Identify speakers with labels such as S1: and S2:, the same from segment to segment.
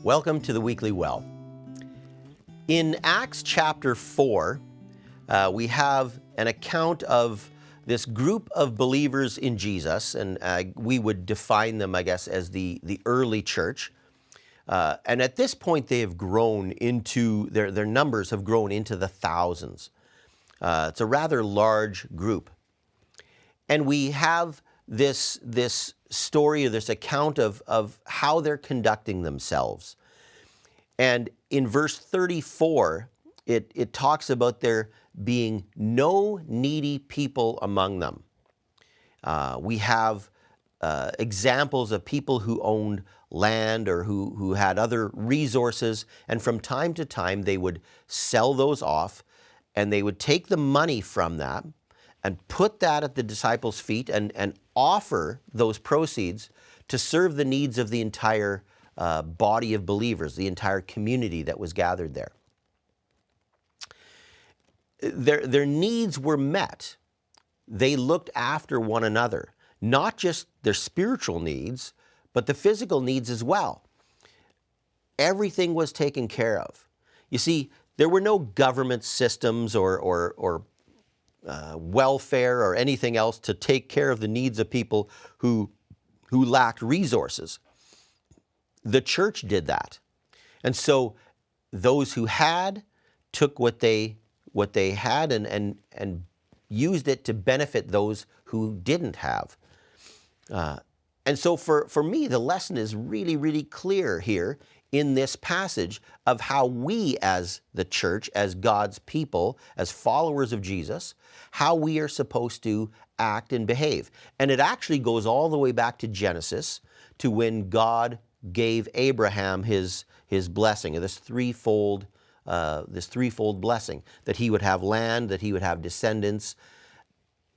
S1: Welcome to the Weekly Well. In Acts chapter 4, we have an account of this group of believers in Jesus, and we would define them, I guess, as the early church. And at this point, they have grown into, their numbers have grown into the thousands. It's a rather large group. And we have this story or this account of how they're conducting themselves. And in verse 34, it talks about there being no needy people among them. We have examples of people who owned land or who had other resources, and from time to time they would sell those off, and they would take the money from that and put that at the disciples' feet and offer those proceeds to serve the needs of the entire body of believers, the entire community that was gathered there. Their needs were met. They looked after one another, not just their spiritual needs, but the physical needs as well. Everything was taken care of. You see, there were no government systems or welfare or anything else to take care of the needs of people who lacked resources. The church did that. And so those who had took what they had and used it to benefit those who didn't have. And so for me, the lesson is really, really clear here in this passage of how we as the church, as God's people, as followers of Jesus, how we are supposed to act and behave. And it actually goes all the way back to Genesis, to when God gave Abraham his blessing, this threefold blessing, that he would have land, that he would have descendants.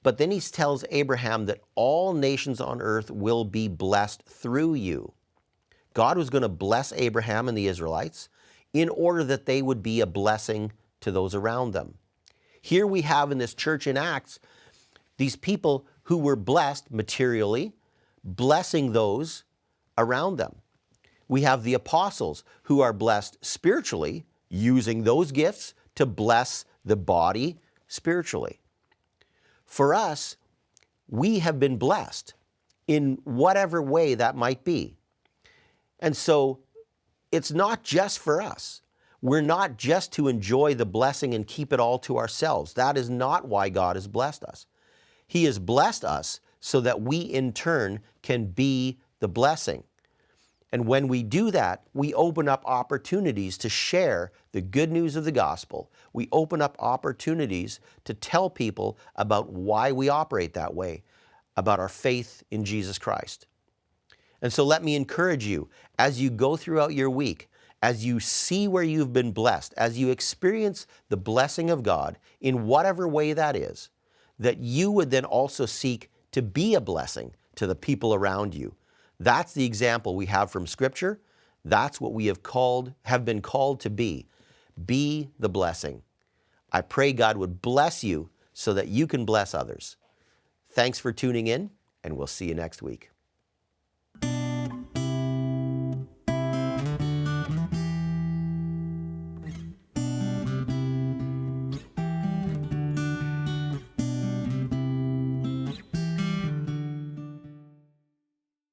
S1: But then he tells Abraham that all nations on earth will be blessed through you. God was going to bless Abraham and the Israelites in order that they would be a blessing to those around them. Here we have in this church in Acts, these people who were blessed materially, blessing those around them. We have the apostles who are blessed spiritually, using those gifts to bless the body spiritually. For us, we have been blessed in whatever way that might be. And so it's not just for us. We're not just to enjoy the blessing and keep it all to ourselves. That is not why God has blessed us. He has blessed us so that we in turn can be the blessing. And when we do that, we open up opportunities to share the good news of the gospel. We open up opportunities to tell people about why we operate that way, about our faith in Jesus Christ. And so let me encourage you, as you go throughout your week, as you see where you've been blessed, as you experience the blessing of God in whatever way that is, that you would then also seek to be a blessing to the people around you. That's the example we have from Scripture. That's what we have been called to be. Be the blessing. I pray God would bless you so that you can bless others. Thanks for tuning in, and we'll see you next week.